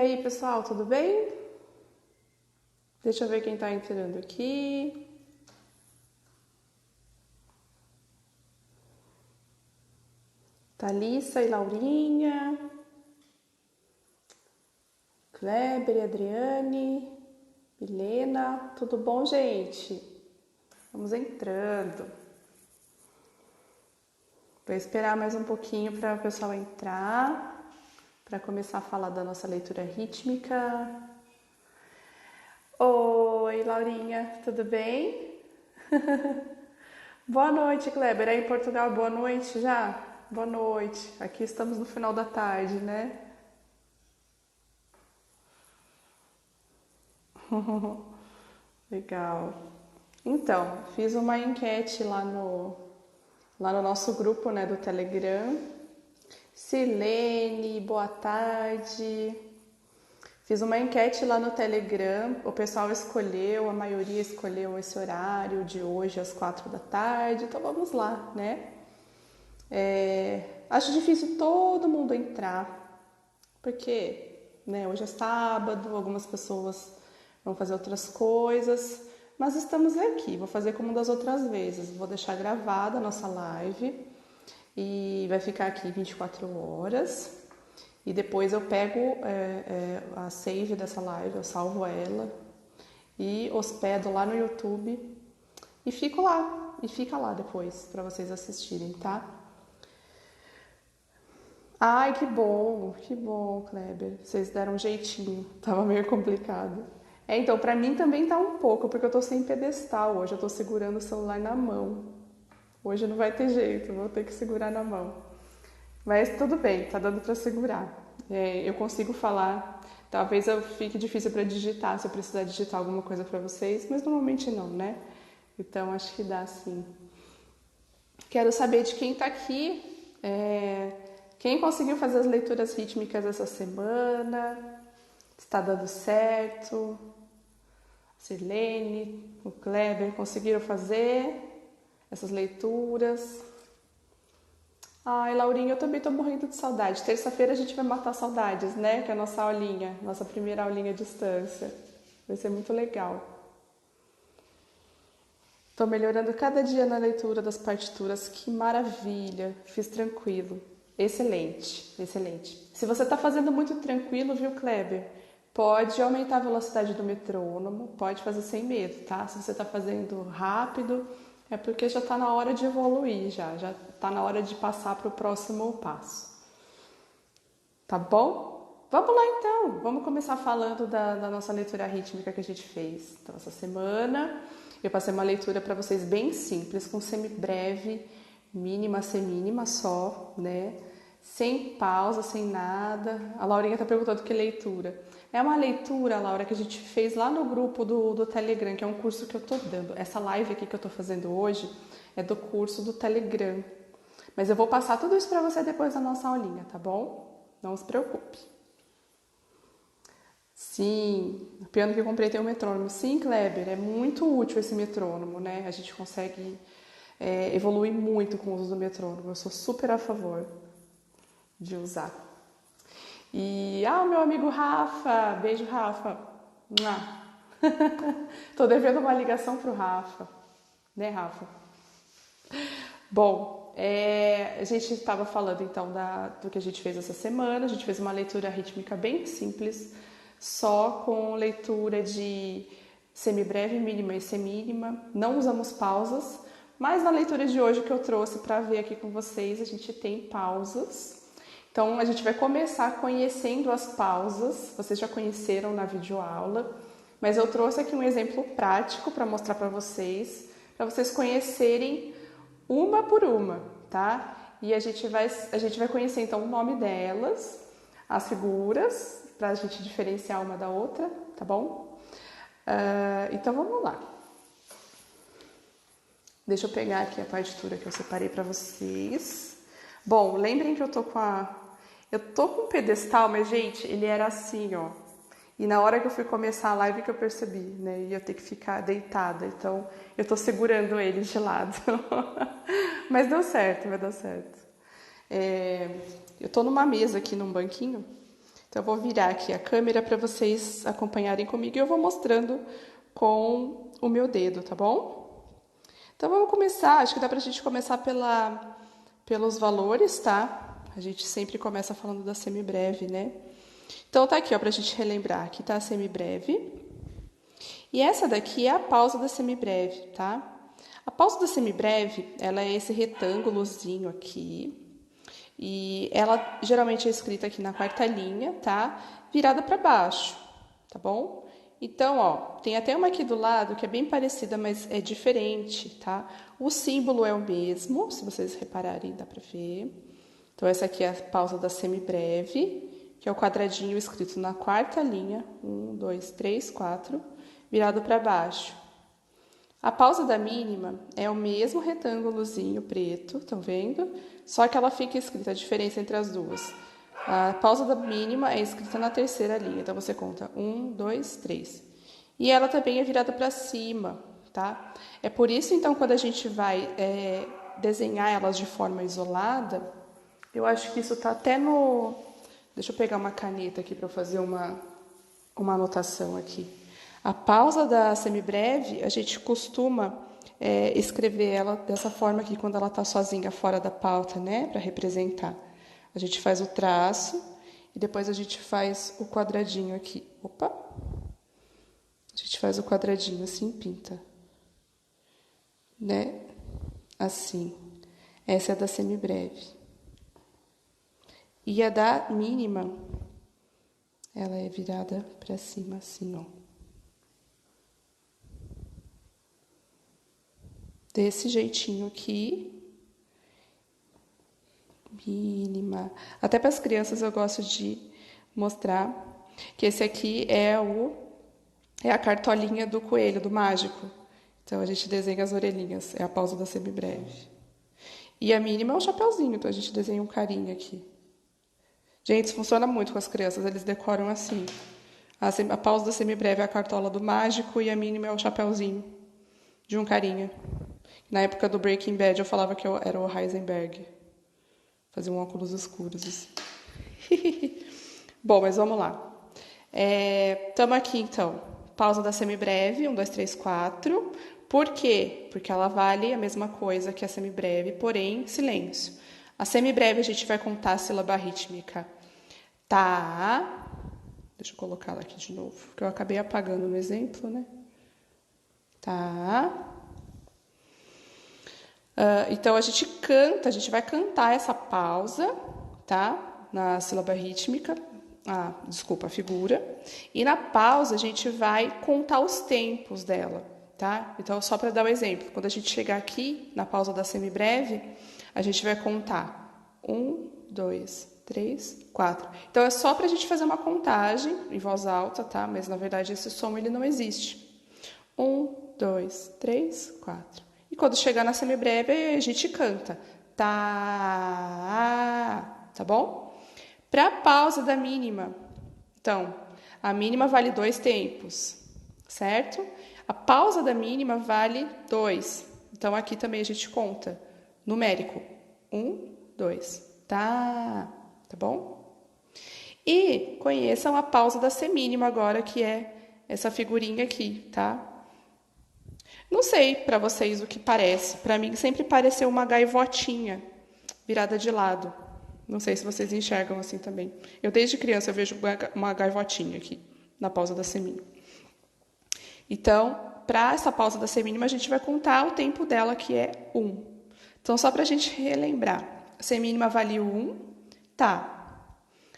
aí, pessoal, tudo bem? Deixa eu ver quem tá entrando aqui. Thalissa e Laurinha, Kleber e Adriane, Milena, tudo bom, gente? Vamos entrando. Vou esperar mais um pouquinho para o pessoal entrar, para começar a falar da nossa leitura rítmica. Oi, Laurinha, tudo bem? Boa noite, Kleber. Aí em Portugal, boa noite já? Boa noite. Aqui estamos no final da tarde, né? Legal. Então, fiz uma enquete lá no nosso grupo, né, do Telegram. Silene, boa tarde. Fiz uma enquete lá no Telegram, o pessoal escolheu, a maioria escolheu esse horário de hoje às 4 da tarde, então vamos lá, né? Acho difícil todo mundo entrar, porque, né, hoje é sábado, algumas pessoas vão fazer outras coisas, mas estamos aqui, vou fazer como das outras vezes, vou deixar gravada a nossa live e vai ficar aqui 24 horas. E depois eu pego a save dessa live, eu salvo ela e hospedo lá no YouTube e fico lá. E fica lá depois para vocês assistirem, tá? Ai, que bom, Kleber. Vocês deram um jeitinho. Tava meio complicado. Então, pra mim também tá um pouco, porque eu tô sem pedestal hoje. Eu tô segurando o celular na mão. Hoje não vai ter jeito, vou ter que segurar na mão. Mas tudo bem, tá dando pra segurar. Eu consigo falar. Talvez eu fique difícil pra digitar, se eu precisar digitar alguma coisa pra vocês, mas normalmente não, né? Então acho que dá sim. Quero saber de quem tá aqui. Quem conseguiu fazer as leituras rítmicas essa semana? Está dando certo? Sirlene, o Kleber conseguiram fazer essas leituras? Ai, Laurinha, eu também tô morrendo de saudade. Terça-feira a gente vai matar saudades, né? Que é a nossa aulinha, nossa primeira aulinha à distância. Vai ser muito legal. Tô melhorando cada dia na leitura das partituras. Que maravilha. Fiz tranquilo. Excelente, excelente. Se você tá fazendo muito tranquilo, viu, Kleber? Pode aumentar a velocidade do metrônomo, pode fazer sem medo, tá? Se você tá fazendo rápido, é porque já tá na hora de evoluir, já tá na hora de passar para o próximo passo. Tá bom? Vamos lá então, vamos começar falando da nossa leitura rítmica que a gente fez. Então, essa semana eu passei uma leitura para vocês bem simples, com semibreve, mínima, semínima só, né? Sem pausa, sem nada. A Laurinha tá perguntando que leitura. É uma leitura, Laura, que a gente fez lá no grupo do Telegram, que é um curso que eu tô dando. Essa live aqui que eu tô fazendo hoje é do curso do Telegram. Mas eu vou passar tudo isso para você depois da nossa aulinha, tá bom? Não se preocupe. Sim, o piano que eu comprei tem um metrônomo. Sim, Kleber, é muito útil esse metrônomo, né? A gente consegue evoluir muito com o uso do metrônomo. Eu sou super a favor de usar. E, o meu amigo Rafa, beijo, Rafa. Tô devendo uma ligação pro Rafa, né, Rafa? Bom, a gente estava falando então do que a gente fez essa semana. A gente fez uma leitura rítmica bem simples, só com leitura de semibreve, mínima e semínima. Não usamos pausas, mas na leitura de hoje que eu trouxe para ver aqui com vocês, a gente tem pausas. Então, a gente vai começar conhecendo as pausas. Vocês já conheceram na videoaula, mas eu trouxe aqui um exemplo prático para mostrar para vocês conhecerem uma por uma, tá? E a gente vai conhecer então o nome delas, as figuras, para a gente diferenciar uma da outra, tá bom? Então vamos lá. Deixa eu pegar aqui a partitura que eu separei para vocês. Bom, lembrem que eu tô com um pedestal, mas gente, ele era assim, ó. E na hora que eu fui começar a live que eu percebi, né? Ia ter que ficar deitada, então eu tô segurando ele de lado. Mas deu certo, vai dar certo. Eu tô numa mesa aqui, num banquinho, Então, eu vou virar aqui a câmera para vocês acompanharem comigo e eu vou mostrando com o meu dedo, tá bom? Então, vamos começar, acho que dá pra gente começar pelos valores, tá? A gente sempre começa falando da semibreve, né? Então, tá aqui, ó, pra gente relembrar. Aqui tá a semibreve. E essa daqui é a pausa da semibreve, tá? A pausa da semibreve, ela é esse retângulozinho aqui. E ela geralmente é escrita aqui na quarta linha, tá? Virada para baixo, tá bom? Então, ó, tem até uma aqui do lado que é bem parecida, mas é diferente, tá? O símbolo é o mesmo, se vocês repararem, dá pra ver. Então, essa aqui é a pausa da semibreve, que é o quadradinho escrito na quarta linha, 1, 2, 3, 4, virado para baixo. A pausa da mínima é o mesmo retângulozinho preto, estão vendo? Só que ela fica escrita, a diferença entre as duas. A pausa da mínima é escrita na terceira linha, então você conta 1, 2, 3. E ela também é virada para cima, tá? É por isso, então, quando a gente vai desenhar elas de forma isolada, eu acho que isso tá até no... Deixa eu pegar uma caneta aqui para fazer uma anotação aqui. A pausa da semibreve, a gente costuma escrever ela dessa forma aqui, quando ela está sozinha fora da pauta, né? Para representar. A gente faz o traço e depois a gente faz o quadradinho aqui. Opa! A gente faz o quadradinho assim, pinta. Né? Assim. Essa é a da semibreve. E a da mínima, ela é virada para cima assim, ó. Desse jeitinho aqui, mínima. Até para as crianças eu gosto de mostrar que esse aqui é a cartolinha do coelho, do mágico. Então, a gente desenha as orelhinhas, é a pausa da semibreve. E a mínima é um chapeuzinho, então a gente desenha um carinha aqui. Gente, isso funciona muito com as crianças, eles decoram assim. A pausa da semibreve é a cartola do mágico e a mínima é o chapeuzinho de um carinha. Na época do Breaking Bad, eu falava que eu era o Heisenberg. Fazia um óculos escuros, assim. Bom, mas vamos lá. Estamos aqui, então. Pausa da semibreve, 1, 2, 3, 4. Por quê? Porque ela vale a mesma coisa que a semibreve, porém, silêncio. A semibreve, a gente vai contar a sílaba rítmica. Tá. Deixa eu colocar ela aqui de novo, porque eu acabei apagando no exemplo, né? Tá. Então, a gente canta, a gente vai cantar essa pausa, tá? Na sílaba rítmica, a figura. E na pausa, a gente vai contar os tempos dela, tá? Então, só para dar um exemplo, quando a gente chegar aqui, na pausa da semibreve, a gente vai contar 1, 2, 3, 4. Então, é só para a gente fazer uma contagem em voz alta, tá? Mas, na verdade, esse som ele não existe. 1, 2, 3, 4. E quando chegar na semibreve, a gente canta. Tá bom? Para a pausa da mínima, então, a mínima vale 2 tempos, certo? A pausa da mínima vale 2. Então, aqui também a gente conta. Numérico. 1, 2. Tá bom? E conheçam a pausa da semínima agora, que é essa figurinha aqui, tá? Não sei para vocês o que parece. Para mim sempre pareceu uma gaivotinha virada de lado. Não sei se vocês enxergam assim também. Eu desde criança eu vejo uma gaivotinha aqui na pausa da semínima. Então, para essa pausa da semínima a gente vai contar o tempo dela, que é 1. Então, só para a gente relembrar. A semínima vale 1, tá.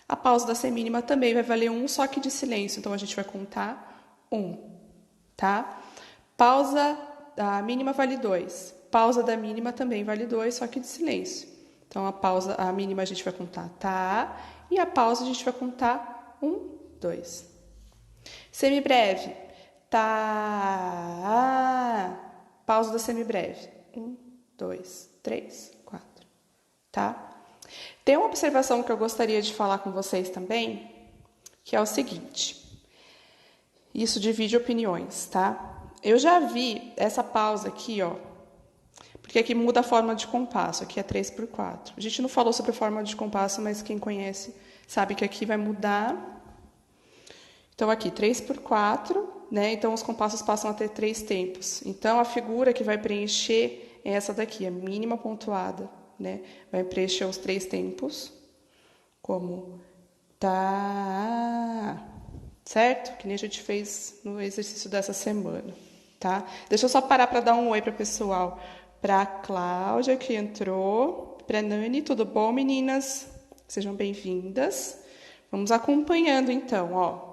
A pausa da semínima também vai valer 1, só que de silêncio. Então, a gente vai contar 1, tá? Pausa da mínima vale 2. Pausa da mínima também vale 2, só que de silêncio. Então, a mínima a gente vai contar tá, e a pausa a gente vai contar 1, 2. Semibreve. Tá. Pausa da semibreve. 1, 2, 3, 4. Tá? Tem uma observação que eu gostaria de falar com vocês também, que é o seguinte. Isso divide opiniões, tá? Eu já vi essa pausa aqui, ó. Porque aqui muda a forma de compasso, aqui é 3x4. A gente não falou sobre a forma de compasso, mas quem conhece sabe que aqui vai mudar. Então, aqui, 3x4, né? Então, os compassos passam a ter 3 tempos. Então, a figura que vai preencher é essa daqui, a mínima pontuada, né? Vai preencher os 3 tempos, como tá, certo? Que nem a gente fez no exercício dessa semana, tá? Deixa eu só parar para dar um oi para o pessoal. Para a Cláudia, que entrou. Para a Nani, tudo bom, meninas? Sejam bem-vindas. Vamos acompanhando, então, ó.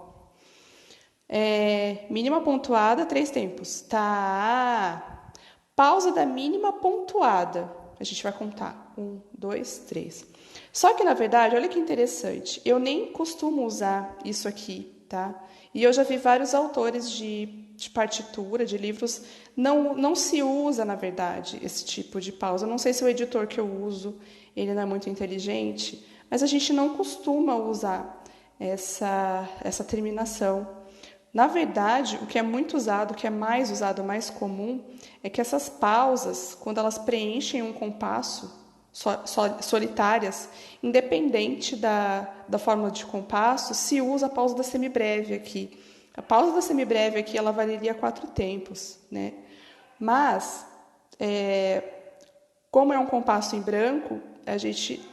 Mínima pontuada, 3 tempos. Tá. Pausa da mínima pontuada. A gente vai contar. 1, 2, 3. Só que, na verdade, olha que interessante. Eu nem costumo usar isso aqui, tá? E eu já vi vários autores de partitura, de livros, não se usa, na verdade, esse tipo de pausa. Eu não sei se o editor que eu uso, ele não é muito inteligente, mas a gente não costuma usar essa terminação. Na verdade, o que é muito usado, o que é mais usado, mais comum, é que essas pausas, quando elas preenchem um compasso, solitárias, independente da fórmula de compasso, se usa a pausa da semibreve aqui. A pausa da semibreve aqui, ela valeria 4 tempos, né? Mas, como é um compasso em branco, a gente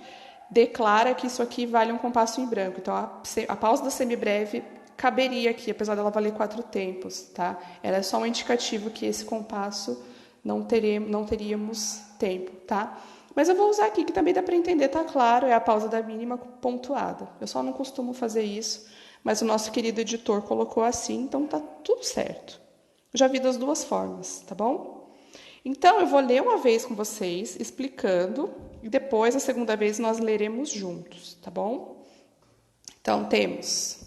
declara que isso aqui vale um compasso em branco. Então, a pausa da semibreve caberia aqui, apesar dela valer 4 tempos, tá? Ela é só um indicativo que esse compasso não teríamos tempo, tá? Mas eu vou usar aqui, que também dá para entender, tá claro, é a pausa da mínima pontuada. Eu só não costumo fazer isso, mas o nosso querido editor colocou assim, então tá tudo certo. Eu já vi das duas formas, tá bom? Então, eu vou ler uma vez com vocês, explicando, e depois, a segunda vez, nós leremos juntos, tá bom? Então, temos...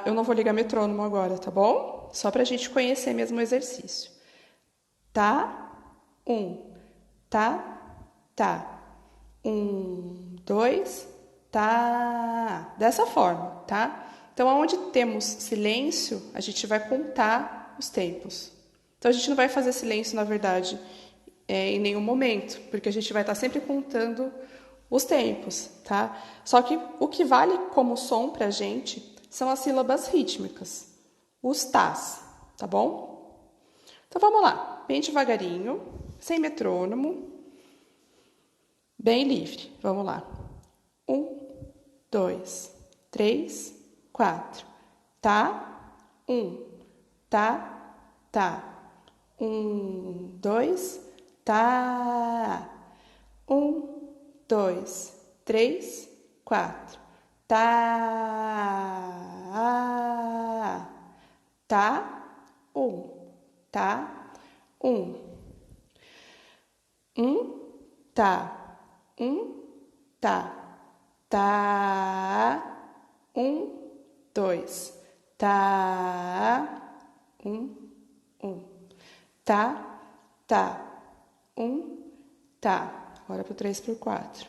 eu não vou ligar metrônomo agora, tá bom? Só para a gente conhecer mesmo o exercício. Tá, 1, tá, tá. 1, 2, tá. Dessa forma, tá? Então, onde temos silêncio, a gente vai contar os tempos. Então, a gente não vai fazer silêncio, na verdade, em nenhum momento, porque a gente vai estar sempre contando os tempos, tá? Só que o que vale como som pra gente são as sílabas rítmicas, os tás, tá bom? Então, vamos lá. Bem devagarinho, sem metrônomo, bem livre. Vamos lá. 1, 2, 3, 4. Tá, 1, tá, tá. 1, 2, tá. 1, 2, 3, 4. Tá. Tá, 1, tá, 1. Tá, tá. Tá, 2, tá, 1. Tá, tá, tá. Agora pro 3 por 4.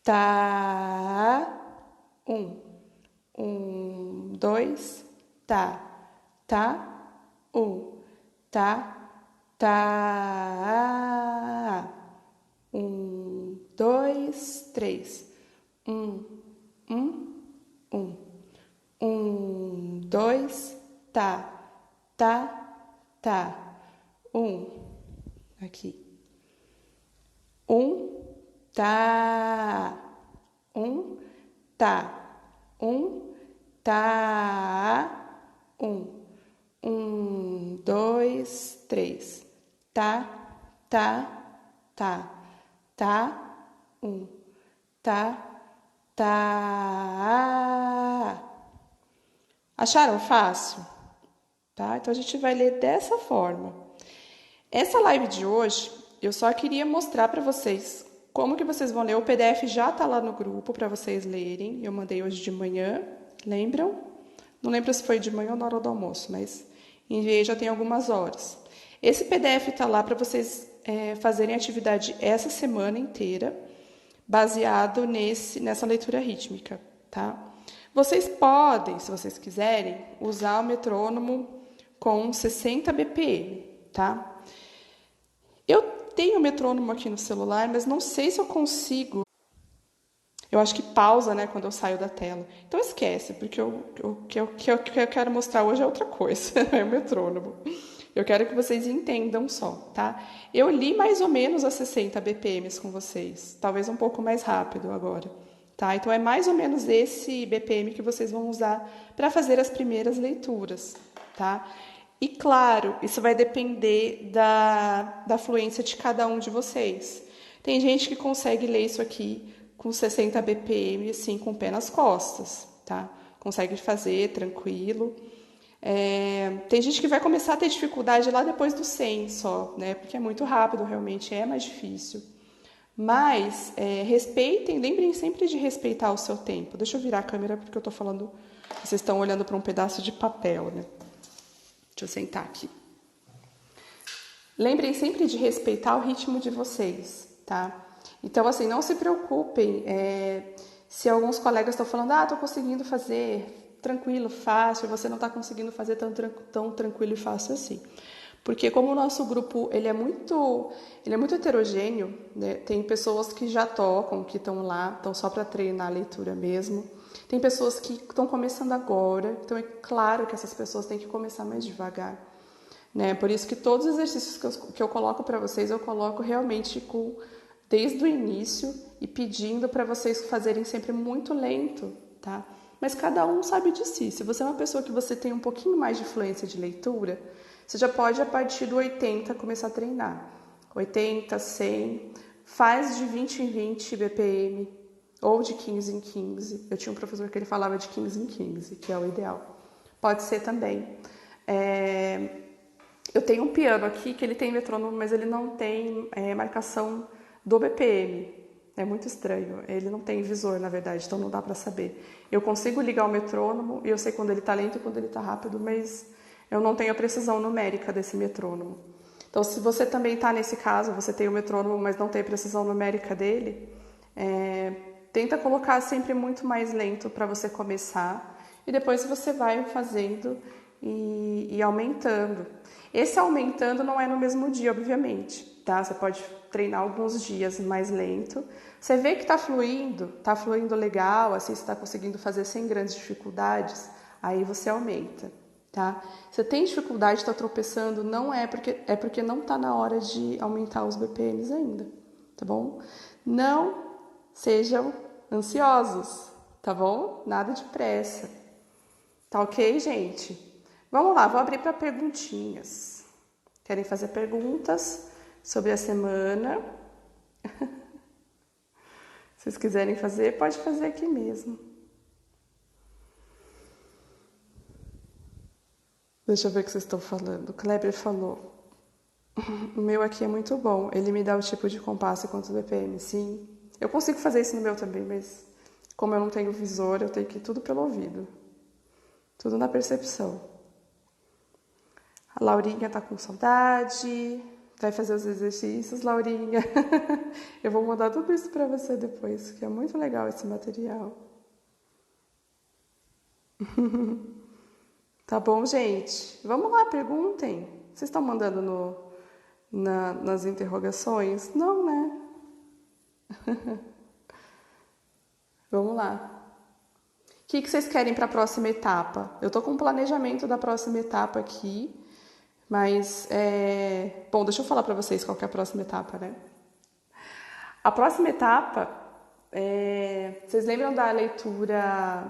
Tá, 1, 2, tá, tá, tá, tá. 2, 3. 1, 2, tá, tá, tá. 1. Aqui. 1, tá. 1, tá. 1, tá. 1, 2, 3. Tá, tá, tá. Tá, 1, tá, tá. Acharam fácil? Tá? Então, a gente vai ler dessa forma. Essa live de hoje, eu só queria mostrar para vocês como que vocês vão ler. O PDF já está lá no grupo para vocês lerem. Eu mandei hoje de manhã, lembram? Não lembro se foi de manhã ou na hora do almoço, mas enviei já tem algumas horas. Esse PDF está lá para vocês fazerem atividade essa semana inteira, baseado nessa leitura rítmica, tá? Vocês podem, se vocês quiserem, usar o metrônomo com 60 BPM, tá? Eu tenho metrônomo aqui no celular, mas não sei se eu consigo. Eu acho que pausa, né, quando eu saio da tela. Então esquece, porque o que eu quero mostrar hoje é outra coisa, é o metrônomo. Eu quero que vocês entendam só, tá? Eu li mais ou menos a 60 BPMs com vocês, talvez um pouco mais rápido agora, tá? Então é mais ou menos esse BPM que vocês vão usar para fazer as primeiras leituras, tá? E claro, isso vai depender da fluência de cada um de vocês. Tem gente que consegue ler isso aqui com 60 BPM, assim, com o pé nas costas, tá? Consegue fazer tranquilo. Tem gente que vai começar a ter dificuldade lá depois do 100 só, né? Porque é muito rápido, realmente é mais difícil. Mas respeitem, lembrem sempre de respeitar o seu tempo. Deixa eu virar a câmera porque eu tô falando, vocês estão olhando para um pedaço de papel, né? Deixa eu sentar aqui. Lembrem sempre de respeitar o ritmo de vocês, tá? Então, assim, não se preocupem se alguns colegas estão falando, tô conseguindo fazer tranquilo, fácil, você não está conseguindo fazer tão tranquilo e fácil assim. Porque como o nosso grupo ele é muito heterogêneo, né? Tem pessoas que já tocam, que estão lá, estão só para treinar a leitura mesmo. Tem pessoas que estão começando agora, então é claro que essas pessoas têm que começar mais devagar. Né? Por isso que todos os exercícios que eu coloco para vocês, eu coloco realmente desde o início e pedindo para vocês fazerem sempre muito lento, tá? Mas cada um sabe de si. Se você é uma pessoa que você tem um pouquinho mais de fluência de leitura, você já pode, a partir do 80, começar a treinar. 80, 100, faz de 20 em 20 BPM ou de 15 em 15. Eu tinha um professor que ele falava de 15 em 15, que é o ideal. Pode ser também. Eu tenho um piano aqui que ele tem metrônomo, mas ele não tem marcação do BPM. É muito estranho. Ele não tem visor, na verdade, então não dá para saber. Eu consigo ligar o metrônomo e eu sei quando ele está lento e quando ele está rápido, mas eu não tenho a precisão numérica desse metrônomo. Então, se você também está nesse caso, você tem o metrônomo, mas não tem a precisão numérica dele, tenta colocar sempre muito mais lento para você começar e depois você vai fazendo e aumentando. Esse aumentando não é no mesmo dia, obviamente, tá? Você pode treinar alguns dias mais lento. Você vê que tá fluindo legal, assim, você está conseguindo fazer sem grandes dificuldades, aí você aumenta, tá? Você tem dificuldade, está tropeçando, não é porque não tá na hora de aumentar os BPMs ainda, tá bom? Não sejam ansiosos, tá bom? Nada de pressa. Tá ok, gente? Vamos lá, vou abrir para perguntinhas. Querem fazer perguntas sobre a semana? Se vocês quiserem fazer, pode fazer aqui mesmo. Deixa eu ver o que vocês estão falando. O Kleber falou. O meu aqui é muito bom. Ele me dá o tipo de compasso e quantos BPM. Sim. Eu consigo fazer isso no meu também, mas como eu não tenho visor, eu tenho que ir tudo pelo ouvido. Tudo na percepção. A Laurinha tá com saudade. Vai fazer os exercícios, Laurinha. Eu vou mandar tudo isso para você depois, que é muito legal esse material. Tá bom, gente? Vamos lá, perguntem. Vocês estão mandando nas interrogações? Não, né? Vamos lá. O que vocês querem para a próxima etapa? Eu tô com um planejamento da próxima etapa aqui, mas bom, deixa eu falar para vocês qual que é a próxima etapa, né? A próxima etapa, vocês lembram da leitura,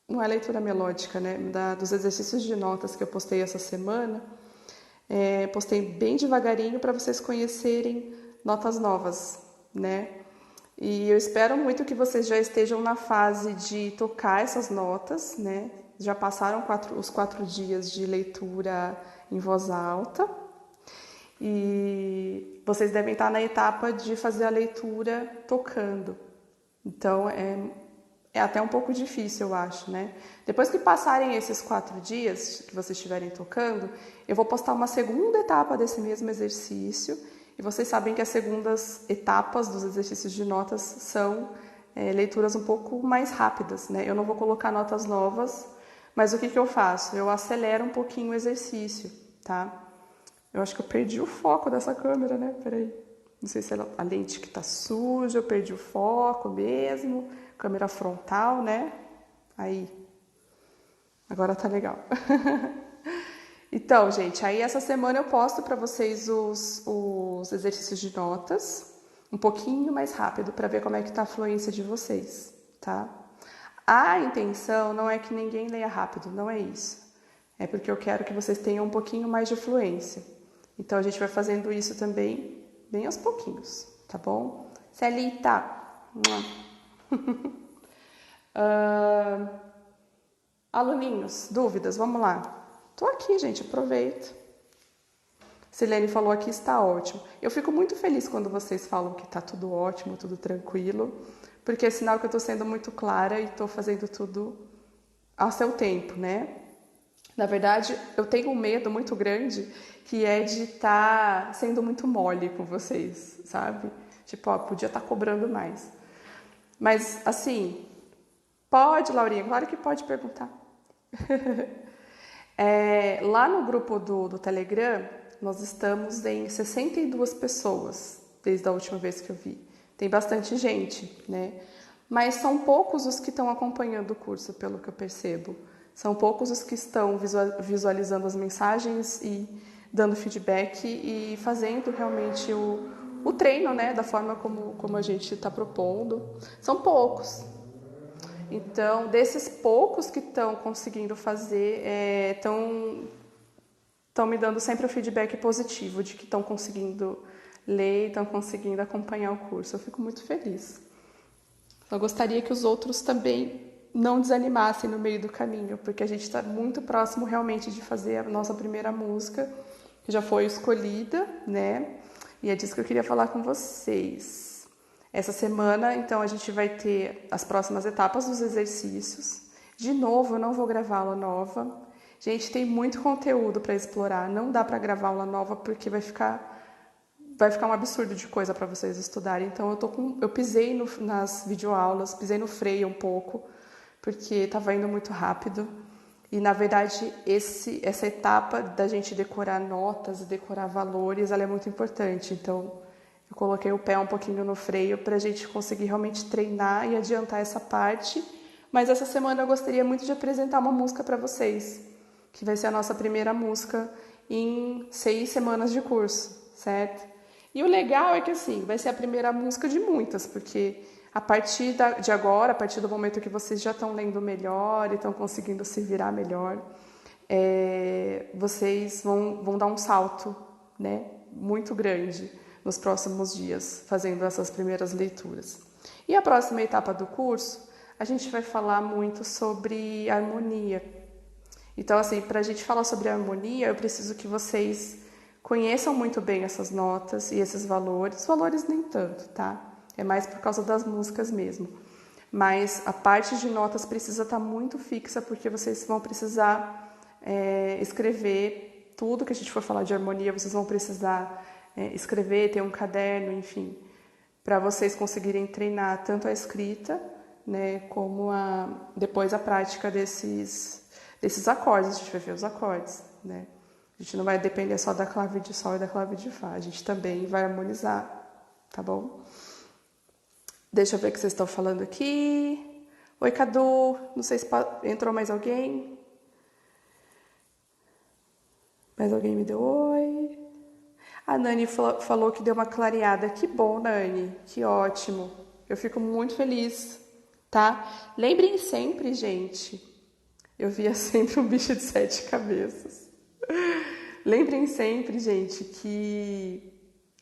não é leitura melódica, né? Dos exercícios de notas que eu postei essa semana. Postei bem devagarinho para vocês conhecerem notas novas, né? E eu espero muito que vocês já estejam na fase de tocar essas notas, né? Já passaram os 4 dias de leitura em voz alta. E vocês devem estar na etapa de fazer a leitura tocando. Então, é até um pouco difícil, eu acho, né? Depois que passarem esses 4 dias que vocês estiverem tocando, eu vou postar uma segunda etapa desse mesmo exercício. E vocês sabem que as segundas etapas dos exercícios de notas são leituras um pouco mais rápidas, né? Eu não vou colocar notas novas, mas o que eu faço? Eu acelero um pouquinho o exercício, tá? Eu acho que eu perdi o foco dessa câmera, né? Peraí. Não sei se a lente que tá suja, eu perdi o foco mesmo. Câmera frontal, né? Aí. Agora tá legal. Então, gente, aí essa semana eu posto para vocês os exercícios de notas um pouquinho mais rápido para ver como é que tá a fluência de vocês, tá? A intenção não é que ninguém leia rápido, não é isso. É porque eu quero que vocês tenham um pouquinho mais de fluência. Então a gente vai fazendo isso também bem aos pouquinhos, tá bom? Celita! Aluninhos, dúvidas? Vamos lá. Tô aqui, gente, aproveita. Silene falou aqui, está ótimo. Eu fico muito feliz quando vocês falam que tá tudo ótimo, tudo tranquilo, porque é sinal que eu tô sendo muito clara e tô fazendo tudo ao seu tempo, né? Na verdade, eu tenho um medo muito grande, que é de estar sendo muito mole com vocês, sabe? Tipo, ó, podia estar cobrando mais. Mas, assim, pode, Laurinha, claro que pode perguntar. Lá no grupo do Telegram, nós estamos em 62 pessoas, desde a última vez que eu vi. Tem bastante gente, né? Mas são poucos os que estão acompanhando o curso, pelo que eu percebo. São poucos os que estão visualizando as mensagens e dando feedback e fazendo realmente o treino, né? Da forma como a gente está propondo. São poucos. Então, desses poucos que estão conseguindo fazer, estão me dando sempre o feedback positivo de que estão conseguindo ler, estão conseguindo acompanhar o curso. Eu fico muito feliz. Eu gostaria que os outros também não desanimassem no meio do caminho, porque a gente está muito próximo realmente de fazer a nossa primeira música, que já foi escolhida, né? E é disso que eu queria falar com vocês. Essa semana, então, a gente vai ter as próximas etapas dos exercícios. De novo, eu não vou gravar aula nova. Gente, tem muito conteúdo para explorar. Não dá para gravar aula nova porque vai ficar um absurdo de coisa para vocês estudarem. Então, eu pisei nas videoaulas, pisei no freio um pouco, porque estava indo muito rápido. E, na verdade, essa etapa da gente decorar notas, decorar valores, ela é muito importante. Então, eu coloquei o pé um pouquinho no freio para a gente conseguir realmente treinar e adiantar essa parte. Mas essa semana eu gostaria muito de apresentar uma música para vocês, que vai ser a nossa primeira música em 6 semanas de curso, certo? E o legal é que, assim, vai ser a primeira música de muitas, porque a partir de agora, a partir do momento que vocês já estão lendo melhor e estão conseguindo se virar melhor, vocês vão dar um salto, né, muito grande nos próximos dias, fazendo essas primeiras leituras. E a próxima etapa do curso, a gente vai falar muito sobre harmonia. Então, assim, para a gente falar sobre harmonia, eu preciso que vocês conheçam muito bem essas notas e esses valores. Valores nem tanto, tá? É mais por causa das músicas mesmo. Mas a parte de notas precisa estar muito fixa, porque vocês vão precisar escrever tudo que a gente for falar de harmonia, vocês vão precisar escrever, ter um caderno, enfim, para vocês conseguirem treinar tanto a escrita, né, como depois a prática desses acordes. A gente vai ver os acordes, né? A gente não vai depender só da clave de sol e da clave de fá, a gente também vai harmonizar, tá bom? Deixa eu ver o que vocês estão falando aqui. Oi, Cadu, não sei se entrou mais alguém. Mais alguém me deu oi. A Nani falou que deu uma clareada. Que bom, Nani, que ótimo. Eu fico muito feliz, tá? Lembrem sempre, gente, eu via sempre um bicho de 7 cabeças. Lembrem sempre, gente, que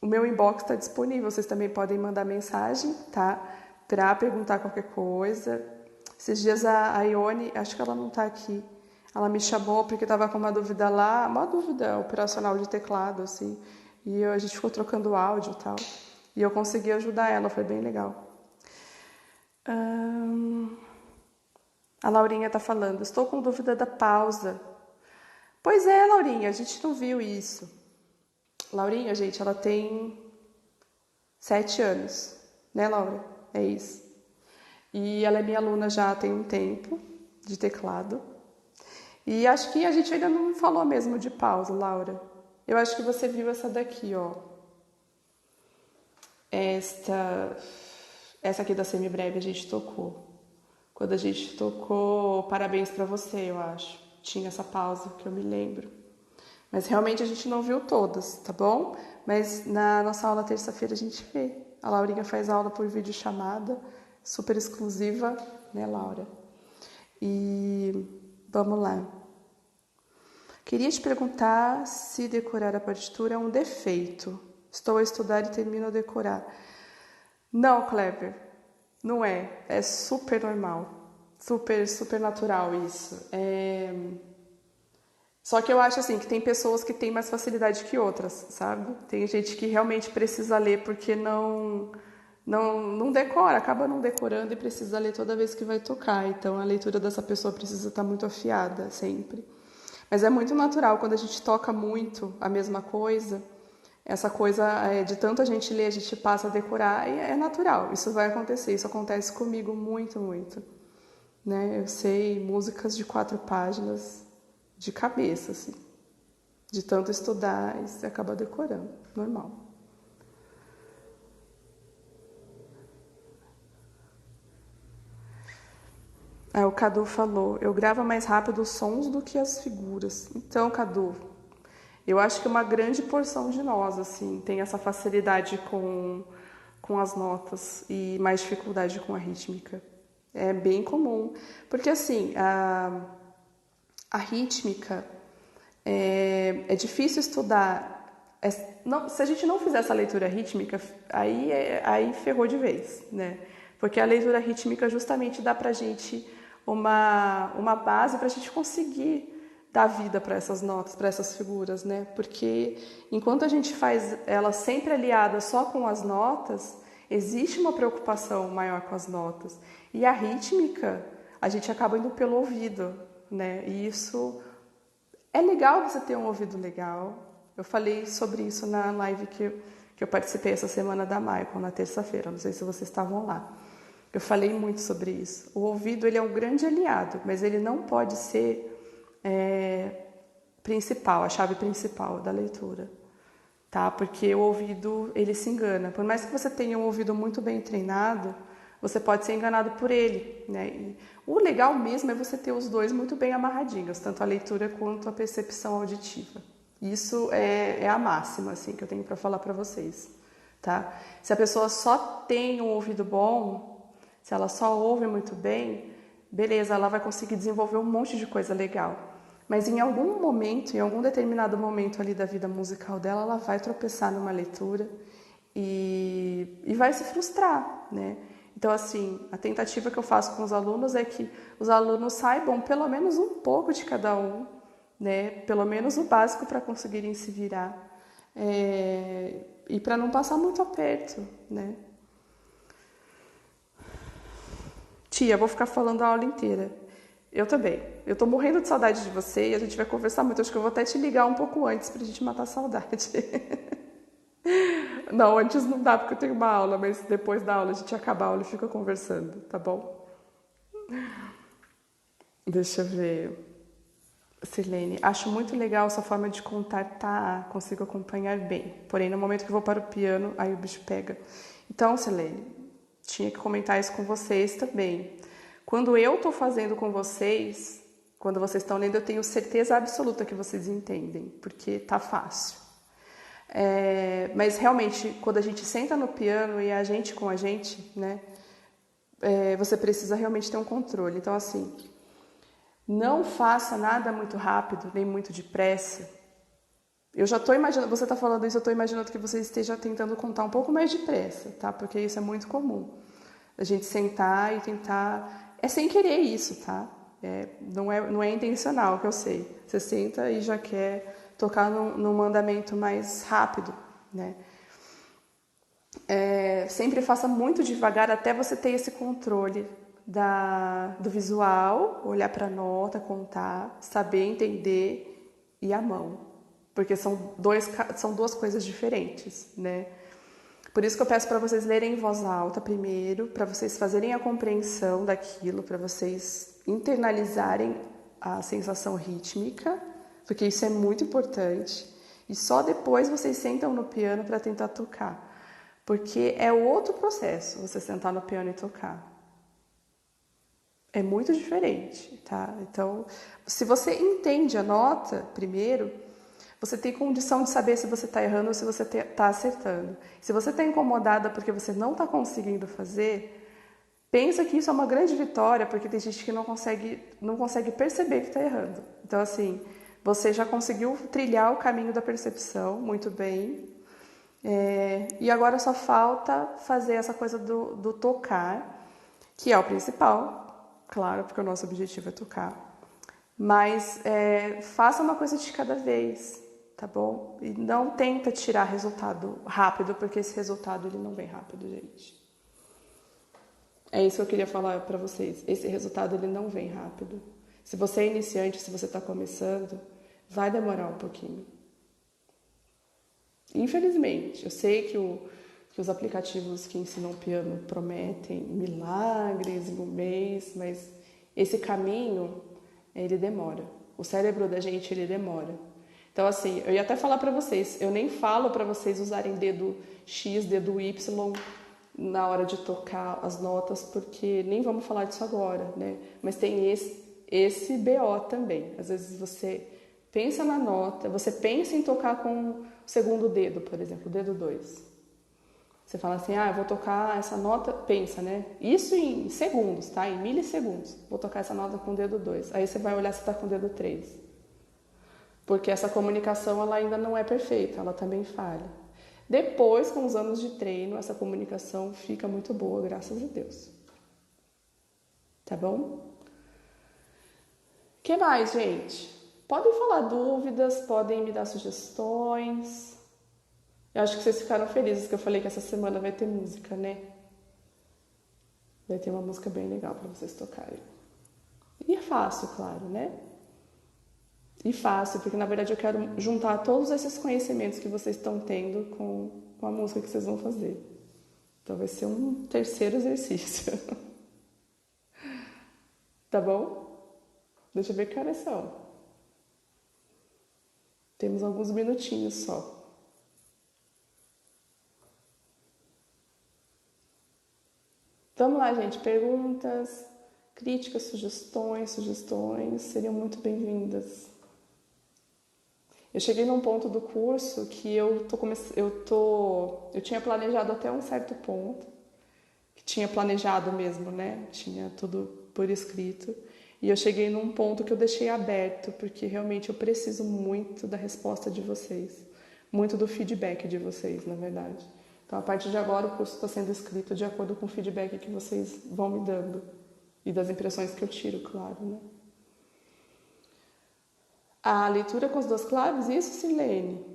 o meu inbox está disponível. Vocês também podem mandar mensagem, tá? Para perguntar qualquer coisa. Esses dias a Ione, acho que ela não está aqui, ela me chamou porque estava com uma dúvida lá, uma dúvida operacional de teclado, assim. E a gente ficou trocando áudio e tal. E eu consegui ajudar ela, foi bem legal. A Laurinha tá falando, estou com dúvida da pausa. Pois é, Laurinha, a gente não viu isso. Laurinha, gente, ela tem 7 anos, né, Laura? É isso. E ela é minha aluna já tem um tempo de teclado. E acho que a gente ainda não falou mesmo de pausa, Laura. Eu acho que você viu essa daqui, ó. Essa aqui da semibreve a gente tocou. Quando a gente tocou Parabéns pra Você, eu acho. Tinha essa pausa que eu me lembro. Mas realmente a gente não viu todas, tá bom? Mas na nossa aula terça-feira a gente vê. A Laurinha faz aula por videochamada, super exclusiva, né, Laura? E vamos lá. Queria te perguntar se decorar a partitura é um defeito. Estou a estudar e termino a decorar. Não, Kleber, não é. É super normal. Super, super natural isso. Só que eu acho assim que tem pessoas que têm mais facilidade que outras, sabe? Tem gente que realmente precisa ler porque não decora, acaba não decorando e precisa ler toda vez que vai tocar. Então a leitura dessa pessoa precisa estar muito afiada sempre. Mas é muito natural quando a gente toca muito a mesma coisa. Essa coisa de tanto a gente ler, a gente passa a decorar e é natural. Isso vai acontecer. Isso acontece comigo muito, muito. Né? Eu sei músicas de 4 páginas de cabeça, assim. De tanto estudar, e você acaba decorando. Normal. Aí o Cadu falou, eu gravo mais rápido os sons do que as figuras. Então, Cadu, eu acho que uma grande porção de nós, assim, tem essa facilidade com as notas e mais dificuldade com a rítmica. É bem comum. Porque, assim, a rítmica é difícil estudar. Se a gente não fizer essa leitura rítmica, aí ferrou de vez, né? Porque a leitura rítmica justamente dá pra gente uma base pra gente conseguir dar vida para essas notas, para essas figuras, né? Porque enquanto a gente faz ela sempre aliada só com as notas, existe uma preocupação maior com as notas. E a rítmica, a gente acaba indo pelo ouvido, né? E isso é legal você ter um ouvido legal. Eu falei sobre isso na live que eu participei essa semana da Michael, na terça-feira. Não sei se vocês estavam lá. Eu falei muito sobre isso. O ouvido ele é um grande aliado, mas ele não pode ser principal, a chave principal da leitura. Tá? Porque o ouvido ele se engana. Por mais que você tenha um ouvido muito bem treinado, você pode ser enganado por ele, né? E o legal mesmo é você ter os dois muito bem amarradinhos, tanto a leitura quanto a percepção auditiva. Isso é a máxima, assim, que eu tenho para falar para vocês, tá? Se a pessoa só tem um ouvido bom, se ela só ouve muito bem, beleza, ela vai conseguir desenvolver um monte de coisa legal. Mas em algum momento, em algum determinado momento ali da vida musical dela, ela vai tropeçar numa leitura e vai se frustrar, né? Então, assim, a tentativa que eu faço com os alunos é que os alunos saibam pelo menos um pouco de cada um, né? Pelo menos o básico para conseguirem se virar e para não passar muito aperto, né? Tia, vou ficar falando a aula inteira. Eu também. Eu tô morrendo de saudade de você e a gente vai conversar muito. Acho que eu vou até te ligar um pouco antes pra gente matar a saudade. Não, antes não dá porque eu tenho uma aula, mas depois da aula a gente acaba a aula e fica conversando, tá bom? Deixa eu ver. Silene, acho muito legal sua forma de contar, tá? Consigo acompanhar bem. Porém, no momento que eu vou para o piano, aí o bicho pega. Então, Silene, tinha que comentar isso com vocês também. Quando eu estou fazendo com vocês, quando vocês estão lendo, eu tenho certeza absoluta que vocês entendem, porque tá fácil. Mas realmente, quando a gente senta no piano e a gente com a gente, né? Você precisa realmente ter um controle. Então, assim, não faça nada muito rápido, nem muito depressa. Eu já estou imaginando, você está falando isso, eu estou imaginando que você esteja tentando contar um pouco mais depressa, tá? Porque isso é muito comum. A gente sentar e tentar... É sem querer isso, tá? Não é intencional, que eu sei. Você senta e já quer tocar num mandamento mais rápido, né? Sempre faça muito devagar até você ter esse controle do visual, olhar para a nota, contar, saber entender e a mão. Porque são duas coisas diferentes, né? Por isso que eu peço para vocês lerem em voz alta primeiro, para vocês fazerem a compreensão daquilo, para vocês internalizarem a sensação rítmica, porque isso é muito importante. E só depois vocês sentam no piano para tentar tocar. Porque é outro processo você sentar no piano e tocar. É muito diferente, tá? Então, se você entende a nota primeiro, você tem condição de saber se você está errando ou se você está acertando. Se você está incomodada porque você não está conseguindo fazer, pensa que isso é uma grande vitória, porque tem gente que não consegue perceber que está errando. Então, assim, você já conseguiu trilhar o caminho da percepção muito bem. E agora só falta fazer essa coisa do tocar, que é o principal, claro, porque o nosso objetivo é tocar. Mas faça uma coisa de cada vez, tá bom? E não tenta tirar resultado rápido, porque esse resultado ele não vem rápido, gente. É isso que eu queria falar para vocês. Esse resultado ele não vem rápido. Se você é iniciante, se você está começando, vai demorar um pouquinho. Infelizmente, eu sei que os aplicativos que ensinam piano prometem milagres em um mês, mas esse caminho, ele demora. O cérebro da gente, ele demora. Então, assim, eu ia até falar para vocês, eu nem falo para vocês usarem dedo X, dedo Y na hora de tocar as notas, porque nem vamos falar disso agora, né? Mas tem esse BO também. Às vezes você pensa na nota, você pensa em tocar com o segundo dedo, por exemplo, o dedo 2. Você fala assim, eu vou tocar essa nota, pensa, né? Isso em segundos, tá? Em milissegundos. Vou tocar essa nota com o dedo 2. Aí você vai olhar se tá com o dedo 3. Porque essa comunicação, ela ainda não é perfeita, ela também falha. Depois, com os anos de treino, essa comunicação fica muito boa, graças a Deus. Tá bom? O que mais, gente? Podem falar dúvidas, podem me dar sugestões. Eu acho que vocês ficaram felizes que eu falei que essa semana vai ter música, né? Vai ter uma música bem legal para vocês tocarem. E é fácil, claro, né? E fácil, porque na verdade eu quero juntar todos esses conhecimentos que vocês estão tendo com a música que vocês vão fazer. Então vai ser um terceiro exercício. Tá bom? Deixa eu ver que horas são. Temos alguns minutinhos só. Vamos lá, gente. Perguntas, críticas, sugestões seriam muito bem-vindas. Eu cheguei num ponto do curso que eu tinha planejado até um certo ponto, que tinha planejado mesmo, né? Tinha tudo por escrito. E eu cheguei num ponto que eu deixei aberto, porque realmente eu preciso muito da resposta de vocês, muito do feedback de vocês, na verdade. Então, a partir de agora, o curso está sendo escrito de acordo com o feedback que vocês vão me dando e das impressões que eu tiro, claro, né? A leitura com as duas claves, isso, Silene?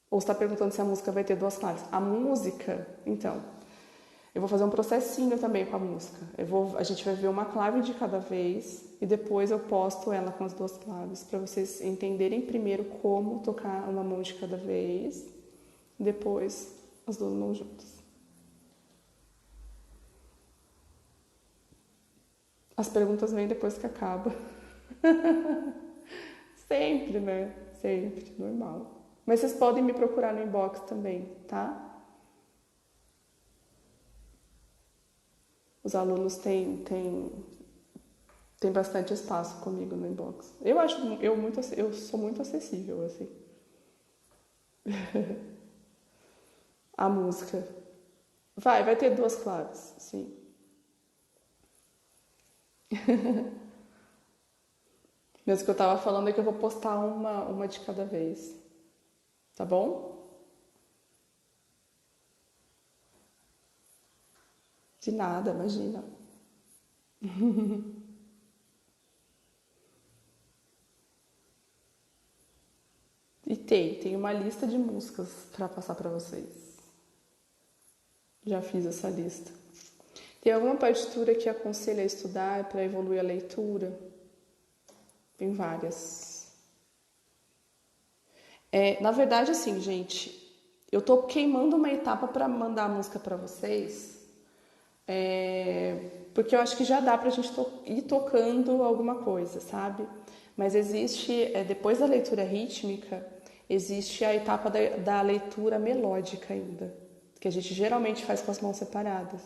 Ou você está perguntando se a música vai ter duas claves? A música, então, eu vou fazer um processinho também com a música. A gente vai ver uma clave de cada vez e depois eu posto ela com as duas claves para vocês entenderem primeiro como tocar uma mão de cada vez, depois as duas mãos juntas. As perguntas vêm depois que acaba. Sempre, né? Sempre, normal. Mas vocês podem me procurar no inbox também, tá? Os alunos têm bastante espaço comigo no inbox. Eu sou muito acessível, assim. A música. Vai ter duas claves, sim. Mas o que eu tava falando é que eu vou postar uma de cada vez. Tá bom? De nada, imagina. E tem uma lista de músicas para passar para vocês. Já fiz essa lista. Tem alguma partitura que aconselha a estudar para evoluir a leitura? Tem várias. Na verdade, assim, gente, eu tô queimando uma etapa para mandar a música para vocês, porque eu acho que já dá pra gente ir tocando alguma coisa, sabe? Mas existe, depois da leitura rítmica, existe a etapa da leitura melódica ainda, que a gente geralmente faz com as mãos separadas.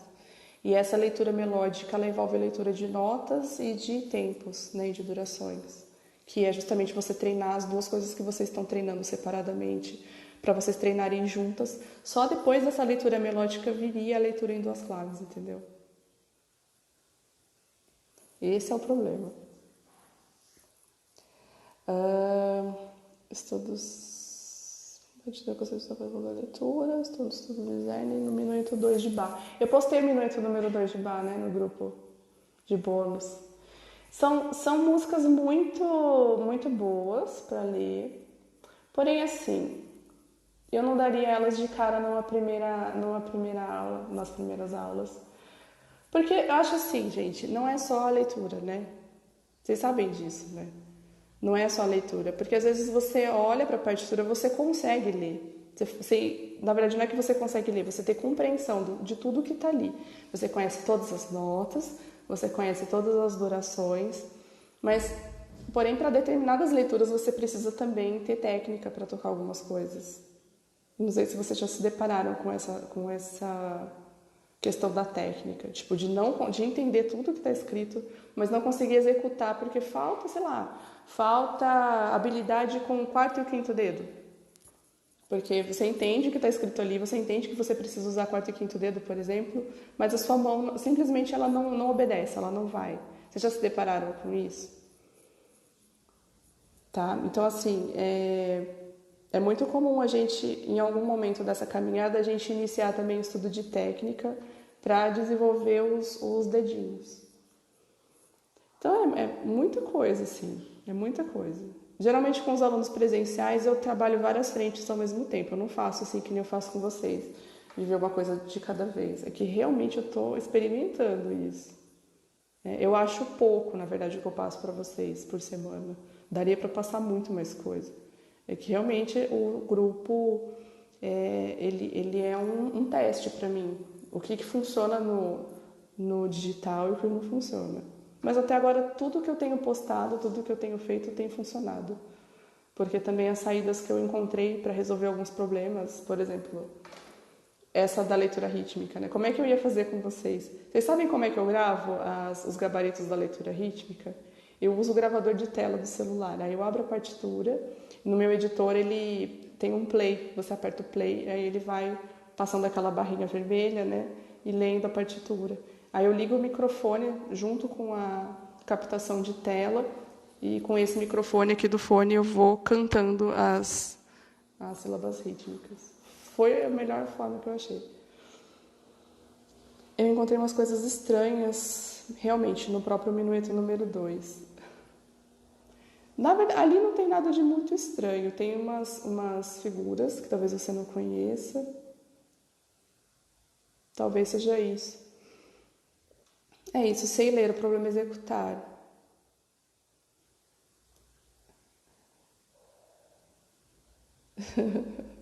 E essa leitura melódica, ela envolve a leitura de notas e de tempos, né, e de durações, que é justamente você treinar as duas coisas que vocês estão treinando separadamente, para vocês treinarem juntas. Só depois dessa leitura melódica viria a leitura em duas claves, entendeu? Esse é o problema. Estudos da concepção da leitura, estudos do design no minuto 2 de Bach. Eu postei o minuto número 2 de Bach, né, no grupo de bônus. São músicas muito boas para ler, porém assim, eu não daria elas de cara numa primeira aula, nas primeiras aulas. Porque eu acho assim, gente, não é só a leitura, né? Vocês sabem disso, né? Não é só a leitura, porque às vezes você olha para a partitura, você consegue ler. Na verdade, não é que você consegue ler, você tem compreensão de tudo que está ali. Você conhece todas as notas, você conhece todas as durações, mas, porém, para determinadas leituras você precisa também ter técnica para tocar algumas coisas. Não sei se vocês já se depararam com essa questão da técnica, tipo, de entender tudo que está escrito, mas não conseguir executar porque falta, sei lá, falta habilidade com o quarto e o quinto dedo. Porque você entende o que está escrito ali, você entende que você precisa usar quarto e quinto dedo, por exemplo, mas a sua mão, simplesmente, ela não obedece, ela não vai. Vocês já se depararam com isso? Tá? Então, assim, é muito comum a gente, em algum momento dessa caminhada, a gente iniciar também o estudo de técnica para desenvolver os dedinhos. Então, é muita coisa, assim, é muita coisa. Geralmente, com os alunos presenciais, eu trabalho várias frentes ao mesmo tempo. Eu não faço assim que nem eu faço com vocês, viver uma coisa de cada vez. É que realmente eu estou experimentando isso. Eu acho pouco, na verdade, o que eu passo para vocês por semana. Daria para passar muito mais coisa. É que realmente o grupo, ele é um teste para mim. O que funciona no digital e o que não funciona. Mas até agora tudo que eu tenho postado, tudo que eu tenho feito tem funcionado. Porque também as saídas que eu encontrei para resolver alguns problemas, por exemplo, essa da leitura rítmica, né? Como é que eu ia fazer com vocês? Vocês sabem como é que eu gravo os gabaritos da leitura rítmica? Eu uso o gravador de tela do celular. Aí eu abro a partitura, no meu editor ele tem um play, você aperta o play, aí ele vai passando aquela barrinha vermelha, né? E lendo a partitura. Aí eu ligo o microfone junto com a captação de tela e com esse microfone aqui do fone eu vou cantando as sílabas rítmicas. Foi a melhor forma que eu achei. Eu encontrei umas coisas estranhas, realmente, no próprio minueto número 2. Na verdade, ali não tem nada de muito estranho. Tem umas figuras que talvez você não conheça. Talvez seja isso. É isso, sei ler, o problema é executar.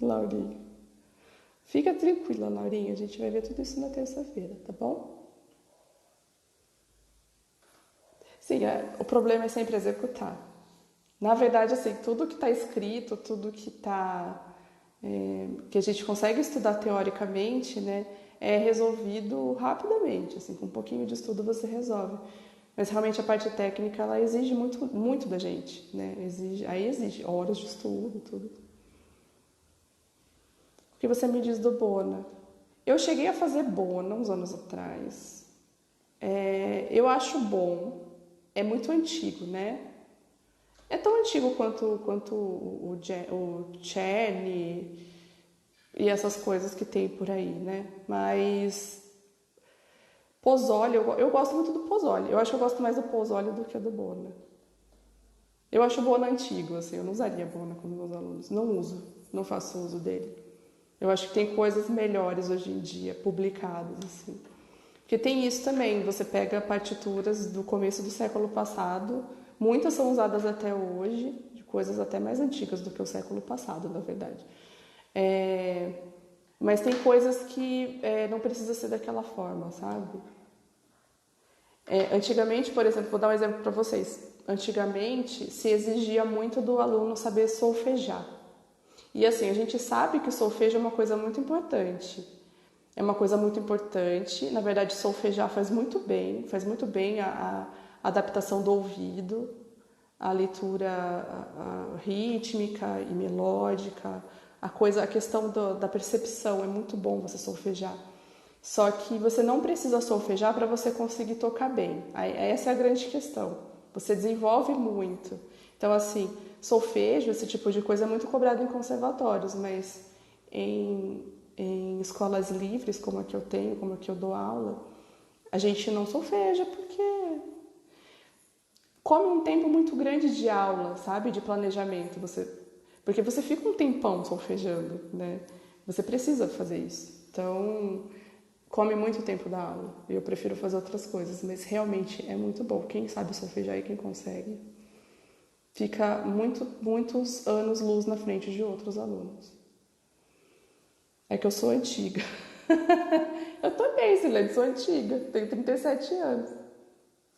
Laurinha. Fica tranquila, Laurinha. A gente vai ver tudo isso na terça-feira, tá bom? Sim, o problema é sempre executar. Na verdade, assim, tudo que está escrito, tudo que que a gente consegue estudar teoricamente, né, é resolvido rapidamente, assim, com um pouquinho de estudo você resolve. Mas realmente a parte técnica, ela exige muito, muito da gente, né? Exige horas de estudo, tudo. O que você me diz do Bona? Eu cheguei a fazer Bona uns anos atrás. Eu acho bom, é muito antigo, né? É tão antigo quanto o Czerny e essas coisas que tem por aí, né? Mas Pozzoli, eu gosto muito do Pozzoli. Eu acho que eu gosto mais do Pozzoli do que do Bona. Eu acho o Bona antigo, assim, eu não usaria Bona com meus alunos. Não uso, não faço uso dele. Eu acho que tem coisas melhores hoje em dia, publicadas, assim. Porque tem isso também, você pega partituras do começo do século passado, muitas são usadas até hoje, de coisas até mais antigas do que o século passado, na verdade. Mas tem coisas que não precisa ser daquela forma, sabe? Antigamente, por exemplo, vou dar um exemplo para vocês. Antigamente se exigia muito do aluno saber solfejar. E assim, a gente sabe que o solfejo é uma coisa muito importante. É uma coisa muito importante. Na verdade, solfejar faz muito bem a adaptação do ouvido, a leitura rítmica e melódica, a questão da percepção. É muito bom você solfejar. Só que você não precisa solfejar para você conseguir tocar bem. Essa é a grande questão. Você desenvolve muito. Então, assim, solfejo, esse tipo de coisa é muito cobrado em conservatórios, mas em escolas livres, como a que eu tenho, como a que eu dou aula, a gente não solfeja porque come um tempo muito grande de aula, sabe? De planejamento. Porque você fica um tempão solfejando, né? Você precisa fazer isso. Então, come muito tempo da aula. Eu prefiro fazer outras coisas, mas realmente é muito bom. Quem sabe solfejar e quem consegue, fica muitos anos luz na frente de outros alunos. É que eu sou antiga. Eu também, Silene, sou antiga. Tenho 37 anos.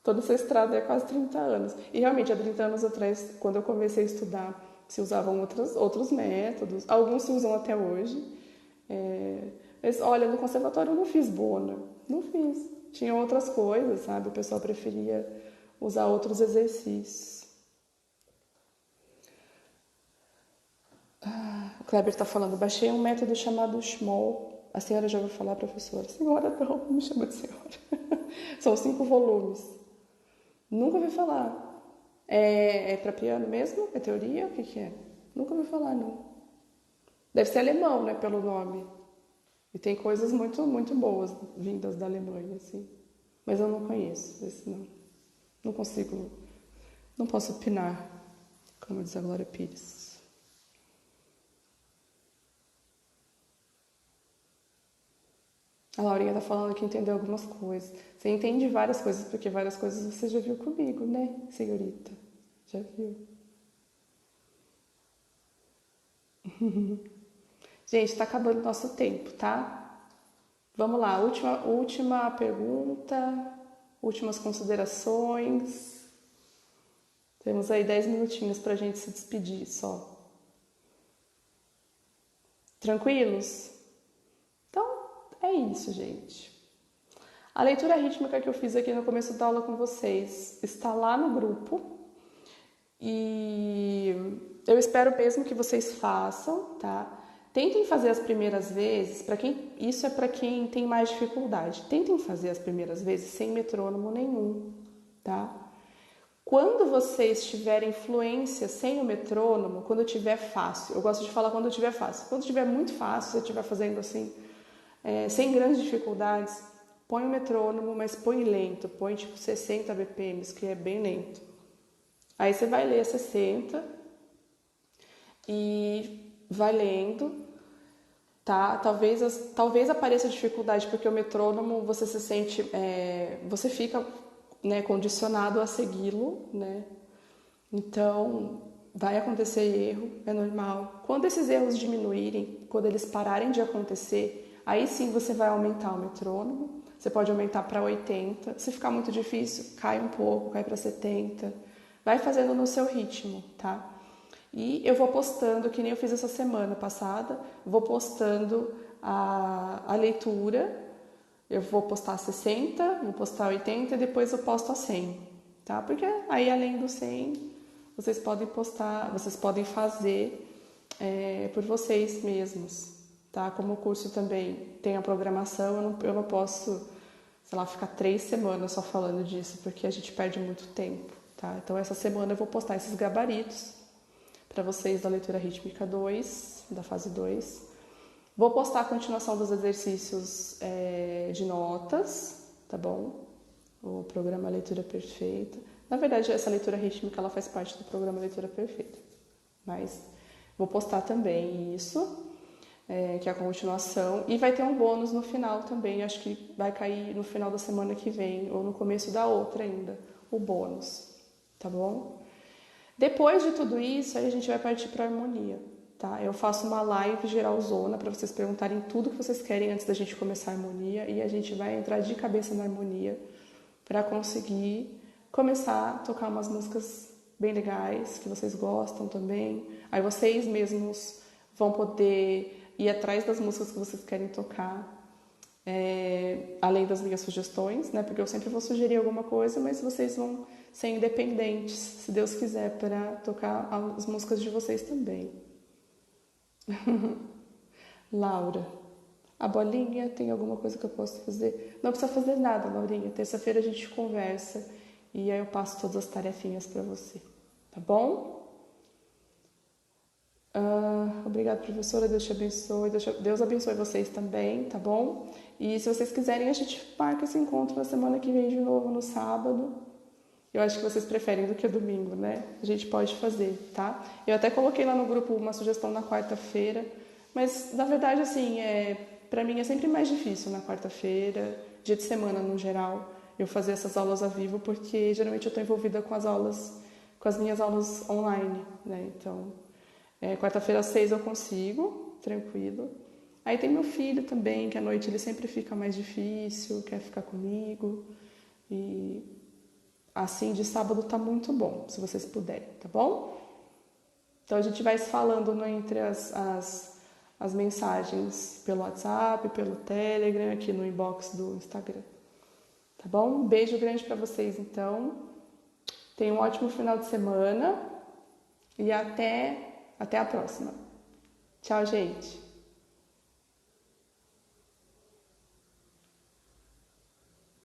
Tô nessa estrada há quase 30 anos. E realmente, há 30 anos atrás, quando eu comecei a estudar, se usavam outros métodos. Alguns se usam até hoje. Mas, olha, no conservatório eu não fiz bona. Não fiz. Tinha outras coisas, sabe? O pessoal preferia usar outros exercícios. O Kleber está falando, baixei um método chamado Schmoll. A senhora já ouviu falar, professora? Senhora, não me chama de senhora. São 5 volumes. Nunca ouvi falar. É para piano mesmo? É teoria? O que é? Nunca ouvi falar, não. Deve ser alemão, né, pelo nome. E tem coisas muito, muito boas vindas da Alemanha, assim. Mas eu não conheço esse não. Não consigo, não posso opinar, como diz a Glória Pires. A Laurinha tá falando que entendeu algumas coisas. Você entende várias coisas, porque várias coisas você já viu comigo, né, senhorita? Já viu? Gente, tá acabando o nosso tempo, tá? Vamos lá, última pergunta, últimas considerações. Temos aí 10 minutinhos pra gente se despedir só. Tranquilos? Então, é isso, gente. A leitura rítmica que eu fiz aqui no começo da aula com vocês está lá no grupo e eu espero mesmo que vocês façam, tá? Tentem fazer as primeiras vezes, isso é para quem tem mais dificuldade. Tentem fazer as primeiras vezes sem metrônomo nenhum, tá? Quando vocês tiverem fluência sem o metrônomo, quando tiver fácil, eu gosto de falar quando tiver fácil. Quando tiver muito fácil, você estiver fazendo assim, sem grandes dificuldades, põe o metrônomo, mas põe lento, põe tipo 60 BPMs, que é bem lento. Aí você vai ler 60 e vai lendo, tá? Talvez apareça dificuldade porque o metrônomo você se sente, você fica, né, condicionado a segui-lo, né? Então vai acontecer erro, é normal. Quando esses erros diminuírem, quando eles pararem de acontecer, aí sim você vai aumentar o metrônomo. Você pode aumentar para 80. Se ficar muito difícil, cai um pouco, cai para 70. Vai fazendo no seu ritmo, tá? E eu vou postando, que nem eu fiz essa semana passada, vou postando a leitura. Eu vou postar 60, vou postar 80 e depois eu posto a 100, tá? Porque aí além do 100, vocês podem postar, vocês podem fazer por vocês mesmos, tá? Como o curso também tem a programação, eu não posso, sei lá, ficar 3 semanas só falando disso, porque a gente perde muito tempo, tá? Então essa semana eu vou postar esses gabaritos para vocês da leitura rítmica 2, da fase 2. Vou postar a continuação dos exercícios de notas, tá bom? O programa Leitura Perfeita. Na verdade, essa leitura rítmica ela faz parte do programa Leitura Perfeita. Mas vou postar também isso, que é a continuação. E vai ter um bônus no final também. Acho que vai cair no final da semana que vem, ou no começo da outra ainda, o bônus. Tá bom? Depois de tudo isso, aí a gente vai partir para a harmonia. Tá? Eu faço uma live geralzona para vocês perguntarem tudo que vocês querem antes da gente começar a harmonia e a gente vai entrar de cabeça na harmonia para conseguir começar a tocar umas músicas bem legais que vocês gostam também. Aí vocês mesmos vão poder ir atrás das músicas que vocês querem tocar, além das minhas sugestões, né? Porque eu sempre vou sugerir alguma coisa, mas vocês vão ser independentes, se Deus quiser, para tocar as músicas de vocês também. Laura, a bolinha, tem alguma coisa que eu posso fazer? Não precisa fazer nada, Laurinha. Terça-feira a gente conversa e aí eu passo todas as tarefinhas para você, tá bom? Obrigada, professora. Deus te abençoe. Deus abençoe vocês também, tá bom? E se vocês quiserem, a gente marca esse encontro na semana que vem de novo, no sábado. Eu acho que vocês preferem do que domingo, né? A gente pode fazer, tá? Eu até coloquei lá no grupo uma sugestão na quarta-feira, mas na verdade, assim, pra mim é sempre mais difícil na quarta-feira, dia de semana no geral, eu fazer essas aulas ao vivo, porque geralmente eu estou envolvida com as minhas aulas online, né? Então, quarta-feira às 6 eu consigo, tranquilo. Aí tem meu filho também, que à noite ele sempre fica mais difícil, quer ficar comigo. E assim, de sábado tá muito bom, se vocês puderem, tá bom? Então a gente vai se falando entre as mensagens pelo WhatsApp, pelo Telegram, aqui no inbox do Instagram. Tá bom? Um beijo grande para vocês, então. Tenham um ótimo final de semana e até a próxima. Tchau, gente!